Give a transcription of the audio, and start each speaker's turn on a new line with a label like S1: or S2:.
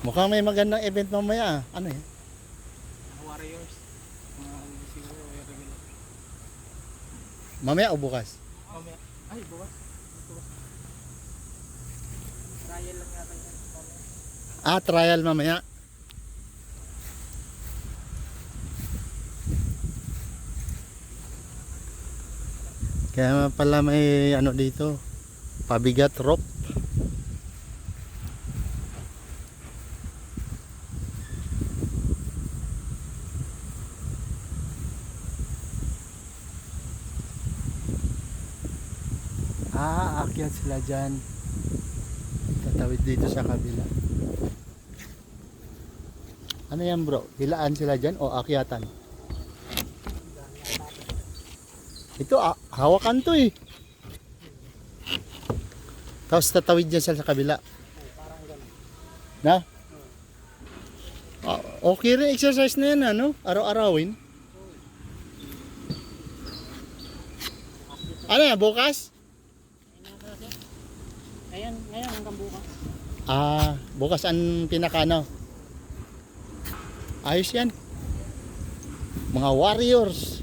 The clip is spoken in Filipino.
S1: Mukhang may magandang event mamaya. Ano yan?
S2: Warriors. Mga siguro regular.
S1: Mamaya o bukas?
S2: Mamaya. Ay, bukas. Bukas. Trial lang yata yan. Mamaya.
S1: Trial mamaya. Kaya pala may ano dito, pabigat rope. Aakyat sila dyan. Tatawid dito sa kabila. Ano yan bro? Hilaan sila dyan o akyatan? Ito, hawakan to eh. Tapos tatawid dyan sila sa kabila.
S2: Parang gano'n.
S1: Na? Okay rin exercise na yan ano? Araw-arawin. Ano yan? Bukas?
S2: Ngayon hanggang bukas.
S1: Bukas ang pinakano. Ayos yan. Mga warriors.